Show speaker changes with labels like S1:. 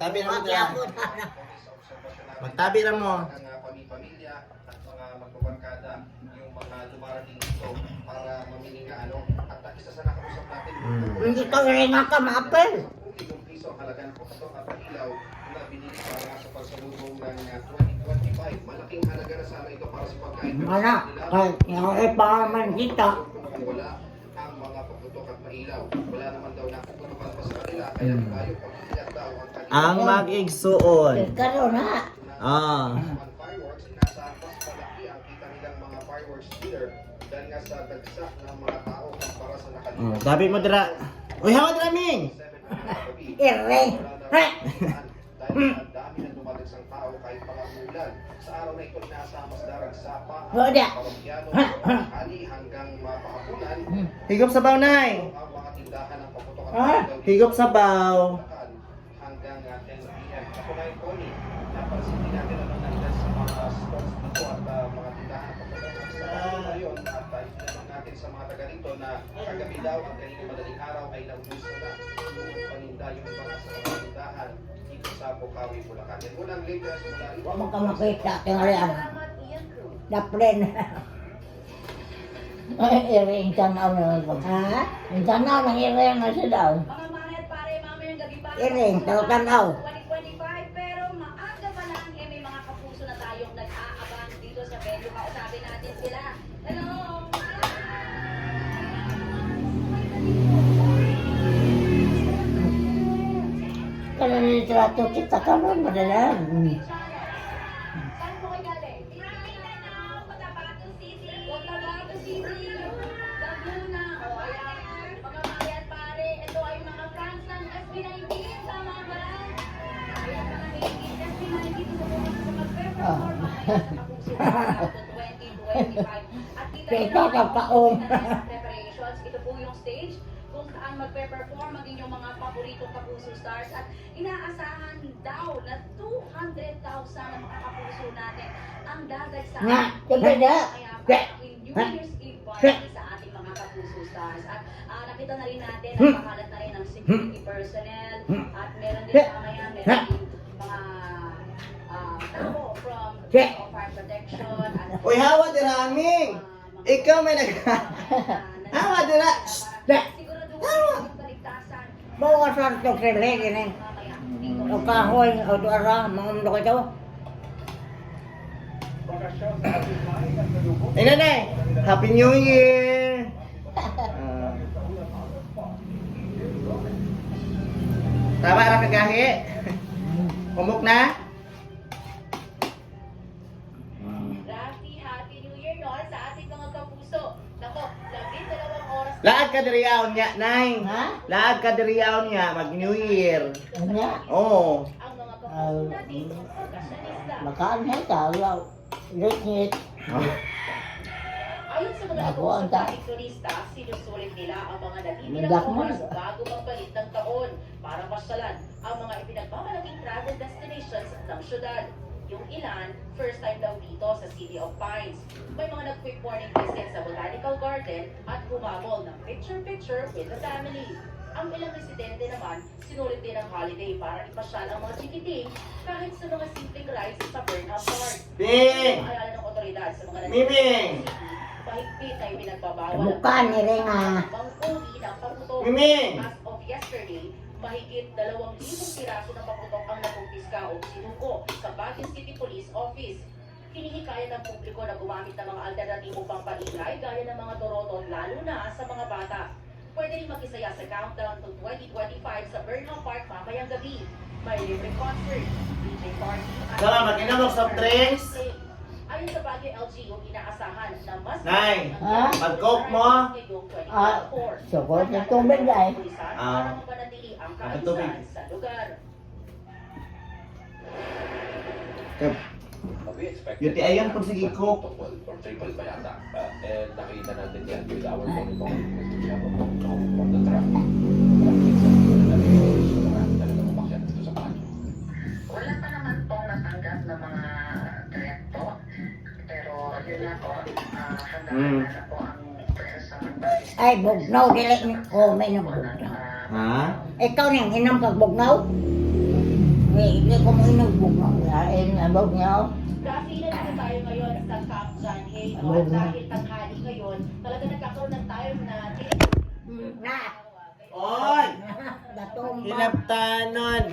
S1: Magtabi na mo dyan. Magtabi na mo.
S2: Pamilya at mga magbabarkada yung mga dumarating dito para mamili nga ano. At isa sa nakausap natin,
S3: Hindi ka rin nga mapel.
S2: kung 10 piso ang halaga ng pagkatong at ilaw na binili para sa pagsalubong ng 2025. Malaking halaga na sana ito para sa pagkain.
S3: Wala. Kahit yung ipaman kita.
S2: Wala ang mga pagtutok at mailaw. Wala naman daw napuputukan pa sa kanila. Kaya tayo pagkakiyat daw ang kanila.
S1: Ang mag-igsuon.
S3: Ikaw na.
S1: Ah.
S2: Fireworks, inaasahan mas malaki ang kita nilang mga fireworks dealer dahil nga sa dagsa ng mga tao para sa nakalimutan.
S1: Tabi mo dira. Uy, hawa dira, Ming!
S3: Ire.
S2: Dahil ang dami ng dumadagsang tao kahit pangamulan. Sa araw na ito, inaasahan mas darag sapa ang
S3: Wala.
S2: parokyano, hali hanggang mapahapunan
S1: Higop sa baw, Nay.
S2: ang mga tindahan ng paputok at
S3: Ah?
S2: ilaw
S1: Higop sa baw.
S2: hanggang 10 p.m. Ako na yung Tony, napansin din natin ano na ilan sa mga stores dito at mga tindahan ng paputok sa ngayon at tinanong natin sa mga taga rito na kagabi daw ang kanina madaling araw ay naubuso na yung paninda yung iba nga sa mga tindahan dito sa Bukawi, Bulacan. Yan muna ang latest mula rito.
S3: Huwag mo ka makita. Tingalian. Daplen. Ay, ire. Yung tanaw na lang. Ha? Yung tanaw ng ire na siya daw.
S4: Mga mami at pare, mamayang gabi pa.
S3: Ire. Tanaw.
S4: 2025, pero maaga pa lang, may mga kapuso na tayong nag-aabang dito sa venue. Kausapin natin sila. Hello!
S3: Kaya nilitrato kita ka nun. Madalang.
S4: Saan po kayo galing? Mindanao, Cotabato City. Cotabato City. Laguna. O, ayan. Mga mami at pare, ito ay mga fans ng SB19. Tama ba? Ayan, mga higit SB19 sa mag-perform. Kapuso na 2025. At kita
S3: Kita ka taon.
S4: preparations. Ito po yung stage kung saan magpe-perform ang inyong mga paboritong kapuso stars at inaasahan daw na 200,000 ang mga kapuso natin ang dadagsahan.
S3: Nga, tigada.
S4: Kaya in New Year's Eve party sa ating mga kapuso stars. At nakita na rin natin, nagpakalat na rin ng security personnel at meron din mamaya, meron din mga tao from Fire Protection at
S1: Uy, hawa dira, Ming! Ikaw may nag... Hawa dira!
S4: siguraduhin yung kaligtasan
S3: Bawasan ito sila. Gini.
S4: mamaya dito.
S3: O kahoy. O duara. Mga ko ito.
S1: Ay, Nanay! Happy New Year! Ah. Tama ra kagahi? Kumok na?
S4: Rafi, Happy New Year no sa ating mga kapuso. Nako, 12 oras.
S1: Laad ka diriyaon niya, Nay!
S3: Ha?
S1: Laad ka diriyaon niya, mag New Year!
S3: Kanya.
S1: Oo!
S4: Ang mga kapuso natin, fashionista.
S3: Makaan na ito. Lit-lit.
S4: Ayon sa mga
S3: Bago ang
S4: kapuso turista, sinusulit nila ang mga
S3: Magdak
S4: natitirang
S3: mo.
S4: oras bago magpalit ng taon para pasyalan ang mga ipinagmamalaking travel destinations ng syudad. Yung ilan, first time daw dito sa City of Pines. May mga nag-quick morning visit sa Botanical Garden at humabol ng picture-picture with the family. Ang ilang residente naman, sinulit din ang holiday para ipasyal ang mga chikiting kahit sa mga simpleng rides sa Burnham Park.
S1: Bing!
S4: Ayala ng otoridad sa mga
S1: Miming!
S4: mahigpit ay pinagbabawal
S3: Mukha ni Renga.
S4: pang-uri ng paputok.
S1: Miming!
S4: As of yesterday, mahigit 2,000 piraso ng paputok ang nakumpiska o sinuko sa Baguio City Police Office. Hinihikayat ang publiko na gumamit ng mga alternatibo pang paingay gaya ng mga doroton lalo na sa mga bata. Pwede rin makisaya sa countdown to 2025 sa Burnham Park mamayang gabi. May libre concert, DJ party, at
S1: Salamat, inom ng soft drinks.
S4: ayon sa Baguio LGU, inaasahan na mas
S1: Nay,
S3: Ha?
S1: mag-coke mo?
S3: Ah, sukot ng tubig ay.
S4: Para mapanatili ang
S1: Ang tubig.
S4: kaayusan sa lugar.
S1: UTI yan pag sige coke.
S5: Or triple pa yata. And nakita natin yan with our monitoring because we have a monitoring from the traffic. Talagang umakyat dito sa Baguio.
S6: Wala pa naman pong natanggap ng mga threat po. Pero yun na po, hanggang na po ang pwersa ng bahay.
S3: Ay, bugnaw. Dili ni ko. May nabugnaw.
S1: Ha?
S3: Ikaw niyang hinam kag bugnaw? Hindi ko mo inagbunga. Lain, abog niya.
S4: Kapilan na tayo ngayon sa Camp John Hay, no?
S3: Oo.
S4: At dahil tanghali ngayon, talaga nagkakaroon ng time na
S3: Na!
S1: Oy!
S3: Datumba.
S1: Hinaptanon.